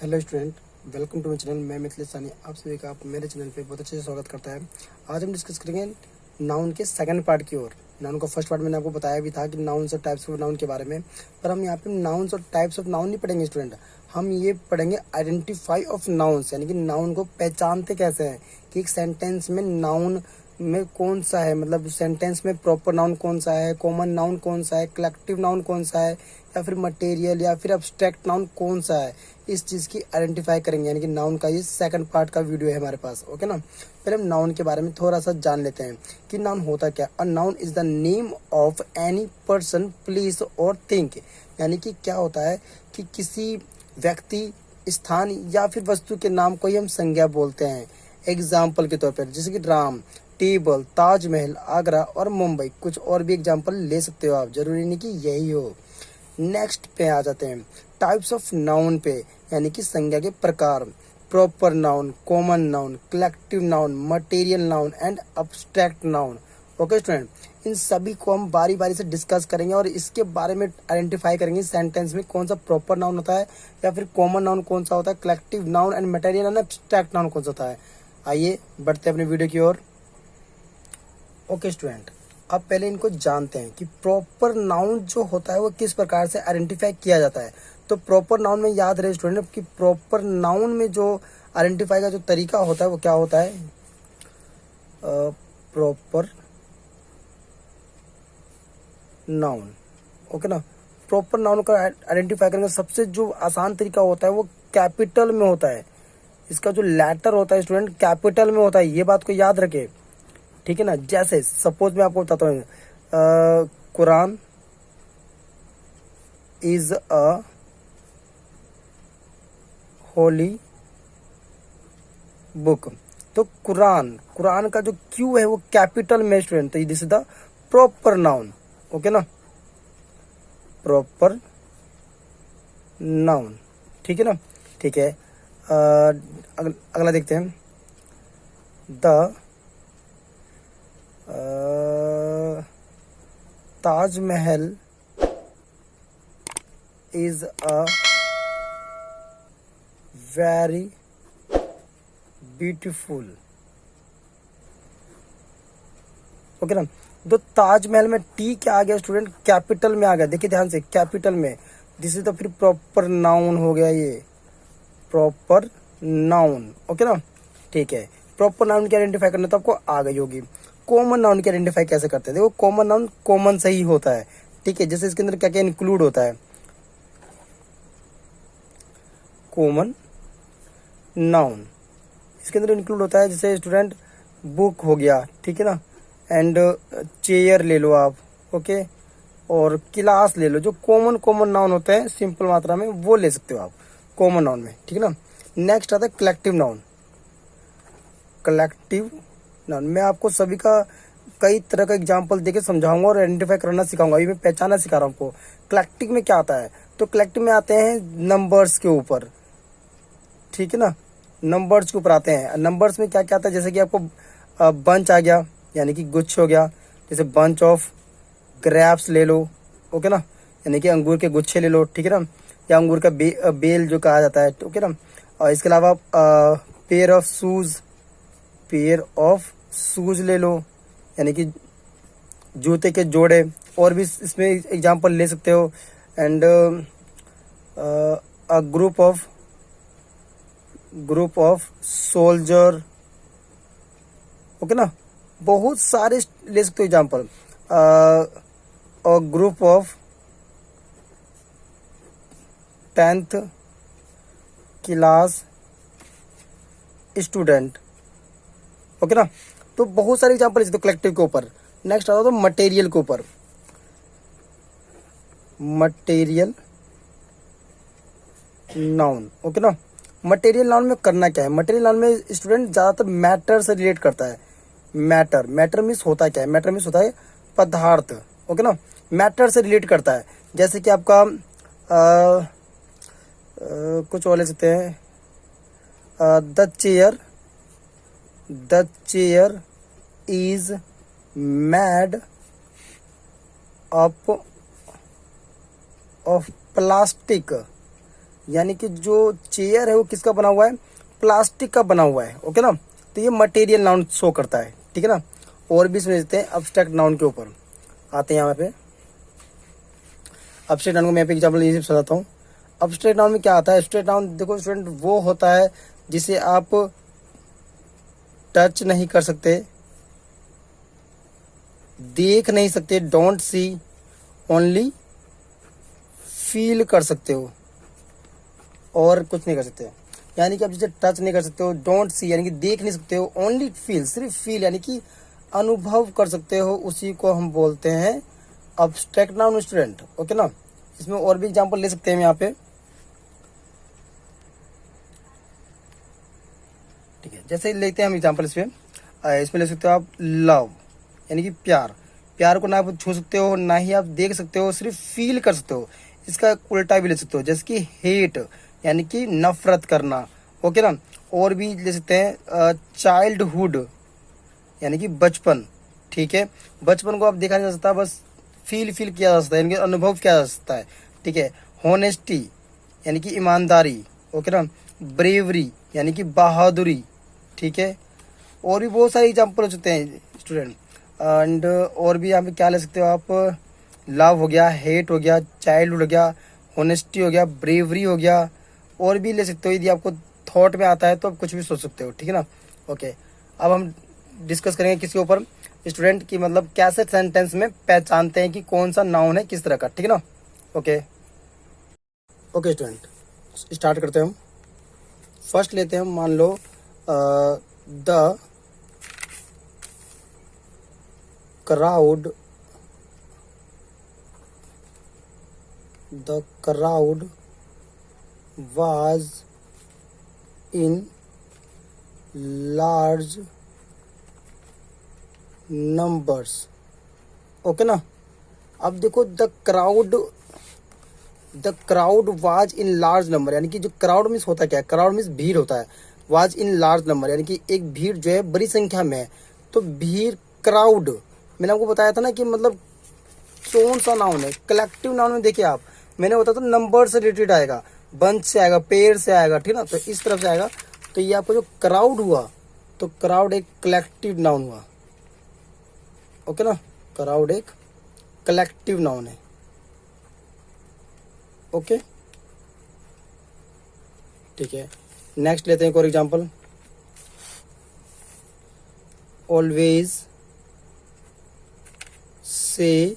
Hello student, welcome to my channel. मैं मिथिलेश सानी आप सभी का आप मेरे चैनल पे बहुत अच्छे से स्वागत करता है। आज हम डिस्कस करेंगे नाउन के सेकंड पार्ट की ओर। नाउन का फर्स्ट पार्ट मैंने आपको बताया भी था कि नाउन्स और टाइप्स ऑफ नाउन के बारे में, पर हम यहाँ पे नाउन्स और टाइप्स ऑफ नाउन नहीं पढ़ेंगे स्टूडेंट। हम ये पढ़ेंगे आइडेंटिफाई ऑफ नाउन्स, यानी कि नाउन को पहचानते कैसे हैं कि एक सेंटेंस में नाउन में कौन सा है, मतलब सेंटेंस में प्रॉपर नाउन कौन सा है, कॉमन नाउन कौन सा है, कलेक्टिव नाउन कौन सा है, या फिर मटेरियल या फिर अब्स्ट्रैक्ट नाउन कौन सा है। इस चीज़ की आइडेंटिफाई करेंगे, यानी कि नाउन का ये सेकंड पार्ट का वीडियो है हमारे पास। ओके ना, पहले हम नाउन के बारे में थोड़ा सा जान लेते हैं कि नाउन होता क्या। A noun is the name of any person, place और थिंग। यानी कि क्या होता है कि किसी व्यक्ति, स्थान या फिर वस्तु के नाम को ही हम संज्ञा बोलते हैं। एग्जाम्पल के तौर पर जैसे कि राम, टेबल, ताजमहल, आगरा और मुंबई, कुछ और भी एग्जाम्पल ले सकते हो आप, जरूरी नहीं कि यही हो। नेक्स्ट पे आ जाते हैं टाइप्स ऑफ नाउन पे, यानी कि संज्ञा के प्रकार। Proper noun, common noun, collective noun, material noun and abstract noun. Okay student, इन सभी को हम बारी बारी से डिस्कस करेंगे और इसके बारे में आइडेंटिफाई करेंगे सेंटेंस में कौन सा प्रॉपर नाउन होता है या फिर कॉमन नाउन कौन सा होता है, collective noun and material and abstract noun कौन सा होता है। आइए बढ़ते हैं अपने वीडियो की ओर। ओके स्टूडेंट, अब पहले इनको जानते हैं कि प्रॉपर नाउन जो होता है वो किस प्रकार से आइडेंटिफाई किया जाता है। तो प्रॉपर नाउन में याद रहे स्टूडेंट कि प्रॉपर नाउन में जो आइडेंटिफाई का जो तरीका होता है वो क्या होता है। प्रॉपर नाउन, ओके ना। प्रॉपर नाउन का आइडेंटिफाई करने का सबसे जो आसान तरीका होता है वो कैपिटल में होता है। इसका जो लेटर होता है स्टूडेंट कैपिटल में होता है, ये बात को याद रखें, ठीक है ना। जैसे सपोज मैं आपको बताता हूँ, Quran is a Holi book. तो कुरान का जो क्यू है वो कैपिटल में स्टूडेंट, तो this is the proper noun. Okay ना, प्रॉपर नाउन, ठीक है ना। ठीक है, अगला देखते हैं। The Taj Mahal is a very beautiful। Okay ना, तो ताजमहल में टी क्या आ गया स्टूडेंट, कैपिटल में आ गया। देखिए ध्यान से, कैपिटल में, दिस इज द फिर प्रॉपर नाउन हो गया, ये प्रॉपर नाउन। ओके ना, ठीक है। प्रॉपर नाउन की आइडेंटिफाई करना तो आपको आ गई होगी। कॉमन नाउन की आइडेंटिफाई कैसे करते हैं, देखो कॉमन नाउन कॉमन से ही होता है, ठीक है। जैसे इसके अंदर क्या क्या इंक्लूड होता है, कॉमन नाउन इसके अंदर इंक्लूड होता है, जैसे स्टूडेंट बुक हो गया, ठीक है ना, एंड चेयर ले लो आप, ओके, और क्लास ले लो। जो कॉमन कॉमन नाउन होते हैं सिंपल मात्रा में वो ले सकते हो आप कॉमन नाउन में, ठीक है ना। नेक्स्ट आता है कलेक्टिव नाउन। कलेक्टिव नाउन मैं आपको सभी का कई तरह का एग्जाम्पल देके समझाऊंगा और आइडेंटिफाई करना सिखाऊंगा। अभी मैं पहचाना सिखा रहा हूँ आपको। कलेक्टिव में क्या आता है, तो कलेक्टिव में आते हैं नंबर्स के ऊपर, ठीक है ना, नंबर्स के ऊपर आते हैं। नंबर्स में क्या क्या आता है, जैसे कि आपको बंच आ गया, यानी कि गुच्छ हो गया, जैसे बंच ऑफ ग्रेप्स ले लो, ओके ना, यानी कि अंगूर के गुच्छे ले लो, ठीक है ना, या अंगूर का बेल जो कहा जाता है, ओके ना। और इसके अलावा pair of shoes, pair of shoes ले लो, यानी कि जूते के जोड़े, और भी इसमें एग्जांपल ले सकते हो। And a group of soldier, okay ना, बहुत सारे ले सकते हो example. Group of 10th class student, okay ना। तो बहुत सारे एग्जाम्पल ले सकते हो कलेक्टिव के ऊपर। नेक्स्ट आता तो मटेरियल के ऊपर। मटेरियल नाउन, ओके ना। मटेरियल नाउन में करना क्या है, मटेरियल नाउन में स्टूडेंट ज्यादातर मैटर से रिलेट करता है। मैटर मीन्स होता क्या है, मैटर मीन्स होता है पदार्थ, ओके ना, मैटर से रिलेट करता है। जैसे कि आपका कुछ और ले सकते हैं, the chair is mad up of plastic, यानी कि जो चेयर है वो किसका बना हुआ है, प्लास्टिक का बना हुआ है। ओके ना, तो ये मटेरियल नाउन शो करता है, ठीक है ना। और भी इसमें देते हैं अब्स्ट्रैक्ट नाउन के ऊपर आते हैं। यहाँ पे अब्स्ट्रैक्ट नाउन को मैं एग्जाम्पल ये बताता हूँ। अब्स्ट्रैक्ट नाउन में क्या आता है, अब्स्ट्रैक्ट नाउन देखो स्टूडेंट वो होता है जिसे आप टच नहीं कर सकते, देख नहीं सकते, डोंट सी, ओनली फील कर सकते हो और कुछ नहीं कर सकते। यानी कि आप जिसे टच नहीं कर सकते हो, डोंट सी यानी कि देख नहीं सकते हो, ओनली फील सिर्फ फील यानी कि अनुभव कर सकते हो, उसी को हम बोलते हैं अब्स्ट्रैक्ट नाउन स्टूडेंट। ओके ना, इसमें और भी एग्जांपल ले सकते हैं हम यहाँ पे, ठीक है। जैसे लेते हैं हम एग्जांपल इसमें ले सकते हो आप लव यानी कि प्यार। प्यार को ना आप छू सकते हो, ना ही आप देख सकते हो, सिर्फ फील कर सकते हो। इसका उल्टा भी ले सकते हो, जैसे कि हेट यानी कि नफरत करना। ओके ना, और भी ले सकते हैं चाइल्डहुड यानी कि बचपन, ठीक है। बचपन को आप देखा नहीं जा सकता, बस फील किया जा सकता है, यानी कि अनुभव किया जा सकता है, ठीक है। होनेस्टी यानी कि ईमानदारी, ओके ना। ब्रेवरी यानी कि बहादुरी, ठीक है। और भी बहुत सारे एग्जाम्पल हो सकते हैं स्टूडेंट। एंड और भी यहाँ पे क्या ले सकते हो आप, लव हो गया, हेट हो गया, चाइल्डहुड हो गया, होनेस्टी हो गया, ब्रेवरी हो गया। और भी ले सकते हो, यदि आपको थॉट में आता है तो आप कुछ भी सोच सकते हो, ठीक है ना। ओके, अब हम डिस्कस करेंगे किसके ऊपर, स्टूडेंट की मतलब कैसे सेंटेंस में पहचानते हैं कि कौन सा नाउन है किस तरह का, ठीक है ना। ओके ओके स्टूडेंट, स्टार्ट करते हैं हम। फर्स्ट लेते हैं हम, मान लो the crowd was in large numbers। Okay ना, अब देखो the crowd was in large number, यानी कि जो क्राउड मीन्स होता है क्या, क्राउड मीन्स भीड़ होता है। वाज इन लार्ज नंबर यानी कि एक भीड़ जो है बड़ी संख्या में है, तो भीड़ क्राउड, मैंने आपको बताया था ना कि मतलब कौन सा नाउन है, कलेक्टिव नाउन में देखिए आप, मैंने बताया था नंबर से रिलेटेड आएगा, बंच से आएगा, पेड़ से आएगा, ठीक ना, तो इस तरफ से आएगा। तो ये आपको जो क्राउड हुआ, तो क्राउड एक कलेक्टिव नाउन हुआ। ओके ना, क्राउड एक कलेक्टिव नाउन है। ओके ठीक है, नेक्स्ट लेते हैं एक और example. Always say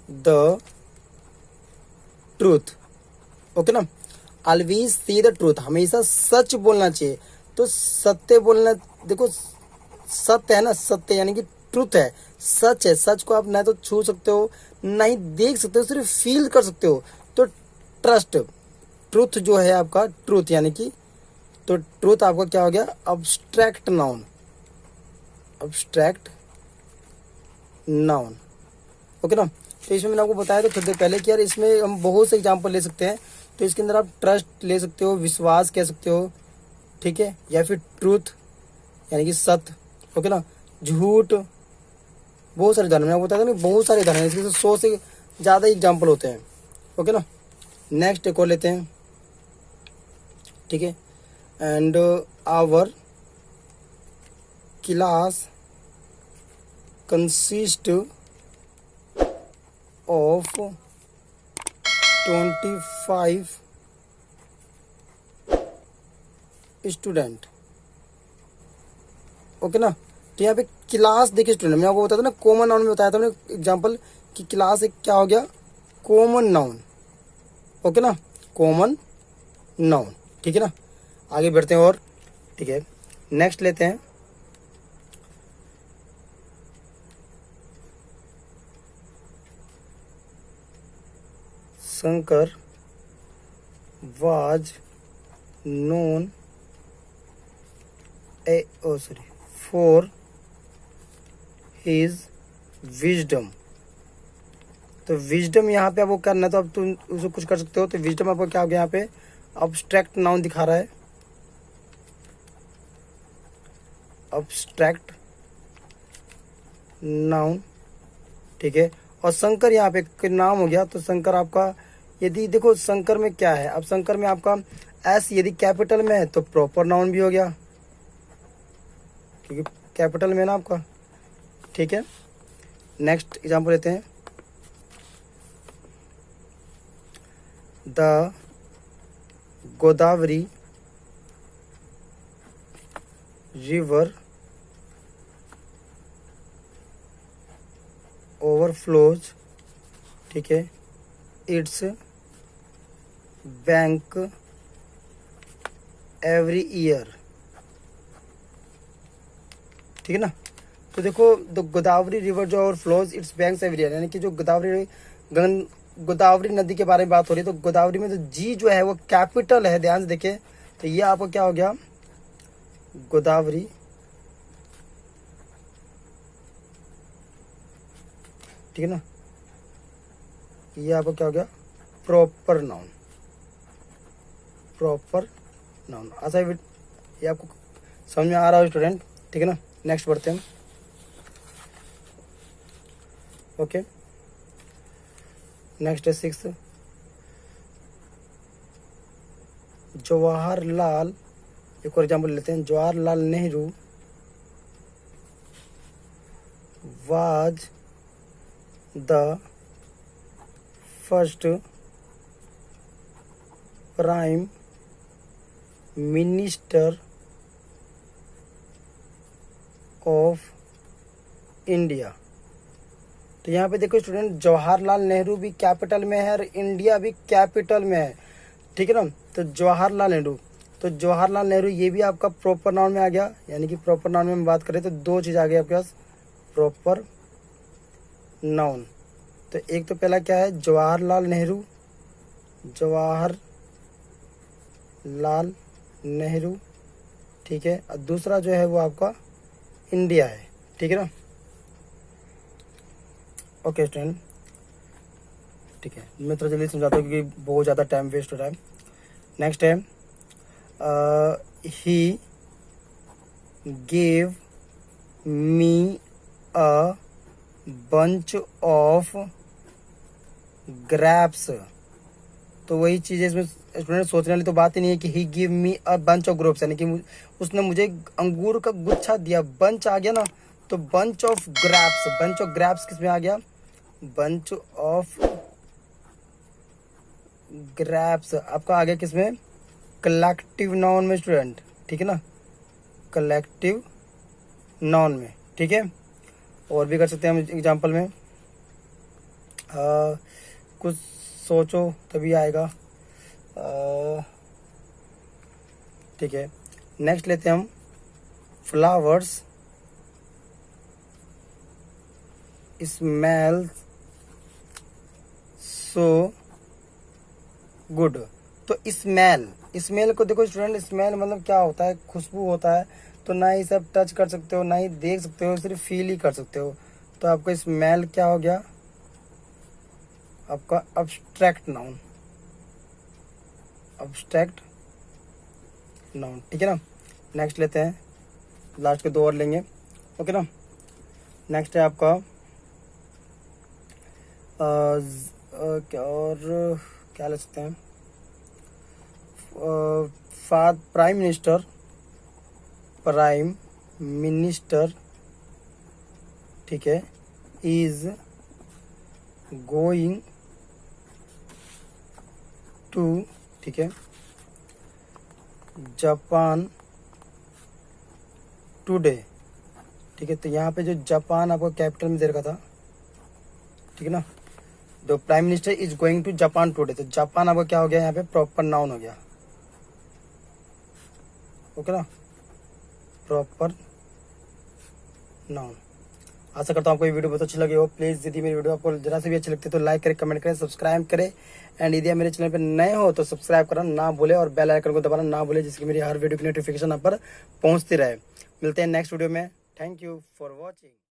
the truth. Okay ना, ऑलवेज से द ट्रूथ, हमेशा सच बोलना चाहिए। तो सत्य बोलना, देखो सत्य है ना, सत्य यानी कि ट्रूथ है, सच है। सच को आप ना तो छू सकते हो, ना ही देख सकते हो, सिर्फ फील कर सकते हो। तो ट्रस्ट, ट्रूथ जो है आपका, ट्रूथ यानी कि, तो ट्रूथ आपका क्या हो गया, abstract noun, abstract noun. Okay ना, तो इसमें मैंने आपको बताया था थोड़ी देर पहले कि यार इसमें हम बहुत से एग्जांपल ले सकते हैं। तो इसके अंदर आप ट्रस्ट ले सकते हो, विश्वास कह सकते हो, ठीक है, या फिर ट्रूथ यानी कि सत्य। ओके ना, झूठ, बहुत सारे उदाहरण, मैंने आपको बताया था ना, बहुत सारे उदाहरण, इसके 100 से ज़्यादा एग्जाम्पल होते हैं। ओके ना, नेक्स्ट एक और लेते हैं, ठीक है। And our class consist of 25 student. Okay ना, तो यहाँ पे क्लास देखिए स्टूडेंट, मैं आपको बताया था ना, कॉमन नाउन में बताया था मैंने एग्जांपल कि क्लास एक क्या हो गया, कॉमन नाउन। ओके ना, कॉमन नाउन, ठीक है ना। आगे बढ़ते हैं और, ठीक है, नेक्स्ट लेते हैं। Shankar was known for his wisdom। तो विजडम यहाँ पे आपको करना है, तो अब तुम उसको कुछ कर सकते हो। तो विजडम आपको क्या हो गया, यहाँ पे अब्स्ट्रैक्ट नाउन दिखा रहा है, अब्स्ट्रैक्ट नाउन, ठीक है। और शंकर यहाँ पे नाम हो गया, तो शंकर आपका यदि देखो शंकर में क्या है, अब शंकर में आपका एस यदि कैपिटल में है तो प्रॉपर नाउन भी हो गया, क्योंकि कैपिटल में ना आपका। ठीक है, नेक्स्ट एग्जांपल लेते हैं। द गोदावरी रिवर ओवरफ्लोज, ठीक है, इट्स बैंक एवरी ईयर। ठीक है ना, तो देखो गोदावरी रिवर जो overflows it's banks every year, यानी कि जो गोदावरी नदी के बारे में बात हो रही है, तो गोदावरी में जो जी जो है वो कैपिटल है, ध्यान से देखिए। तो ये आपको क्या हो गया, गोदावरी, ठीक है ना, ये आपको क्या हो गया, प्रॉपर नाउन, प्रॉपर नाउन। ऐसा ये आपको समझ में आ रहा है स्टूडेंट? ठीक है ना, नेक्स्ट बढ़ते हैं। ओके, नेक्स्ट है 6th, जवाहरलाल, एक और एग्जाम्पल लेते हैं। Jawaharlal Nehru was the first prime minister of India. तो यहाँ पे देखो स्टूडेंट, जवाहरलाल नेहरू भी कैपिटल में है और इंडिया भी कैपिटल में है। ठीक है ना, तो जवाहरलाल नेहरू, तो जवाहरलाल नेहरू ये भी आपका प्रॉपर नाउन में आ गया, यानी कि प्रॉपर नाउन में हम बात करें तो दो चीज आ गई आपके पास, प्रॉपर नाउन। तो एक तो पहला क्या है, जवाहरलाल नेहरू, जवाहरलाल नेहरू, ठीक है, और दूसरा जो है वो आपका इंडिया है। ठीक है ना, ओके स्टूडेंट, ठीक है, मैं थोड़ा जल्दी समझाता हूँ क्योंकि बहुत ज़्यादा टाइम वेस्ट हो रहा है। नेक्स्ट है, he gave me a bunch of grapes. तो वही चीज़ है इसमें स्टूडेंट, सोचने वाली तो बात ही नहीं है कि he give me a bunch of grapes, यानी कि उसने मुझे अंगूर का गुच्छा दिया, बंच आ गया ना, तो bunch of grapes, bunch of grapes किस में आ गया, बंच ऑफ ग्रैप्स आपका आ गया किसमें, कलेक्टिव नाउन में स्टूडेंट। ठीक है ना, कलेक्टिव नाउन में। ठीक है, और भी कर सकते हैं हम एग्जांपल में, कुछ सोचो तभी आएगा। ठीक है, नेक्स्ट लेते हैं हम, फ्लावर्स स्मेल सो गुड। तो स्मेल, स्मेल को देखो स्टूडेंट, स्मेल मतलब क्या होता है, खुशबू होता है। तो ना ही सब टच कर सकते हो, ना ही देख सकते हो, सिर्फ फील ही कर सकते हो। तो आपका स्मेल क्या हो गया, आपका अब्स्ट्रैक्ट नाउन, अब्स्ट्रैक्ट नाउन। ठीक है ना, नेक्स्ट लेते हैं, लास्ट के दो और लेंगे। ओके ना, नेक्स्ट है आपका क्या और क्या ले सकते हैं, प्राइम मिनिस्टर, ठीक है, इज गोइंग टू, ठीक है, जापान टुडे। ठीक है, तो यहाँ पे जो जापान आपको कैपिटल में दे रखा था, ठीक है ना, the prime minister is going to Japan today, तो जापान आपका क्या हो गया, यहाँ पे प्रॉपर नाउन हो गया। ओके ना, प्रॉपर नाउन। आशा करता हूँ आपको ये वीडियो बहुत अच्छी लगी हो। प्लीज़ यदि मेरी वीडियो आपको जरा से भी अच्छी लगती है तो लाइक करें, कमेंट करें, सब्सक्राइब करें। एंड यदि आप मेरे चैनल पर नए हो तो सब्सक्राइब करना ना भूले और बेल आइकन को दबाना ना भूले, जिसकी मेरी हर वीडियो की नोटिफिकेशन आप पर पहुँचती रहे। मिलते हैं नेक्स्ट वीडियो में। Thank you for watching.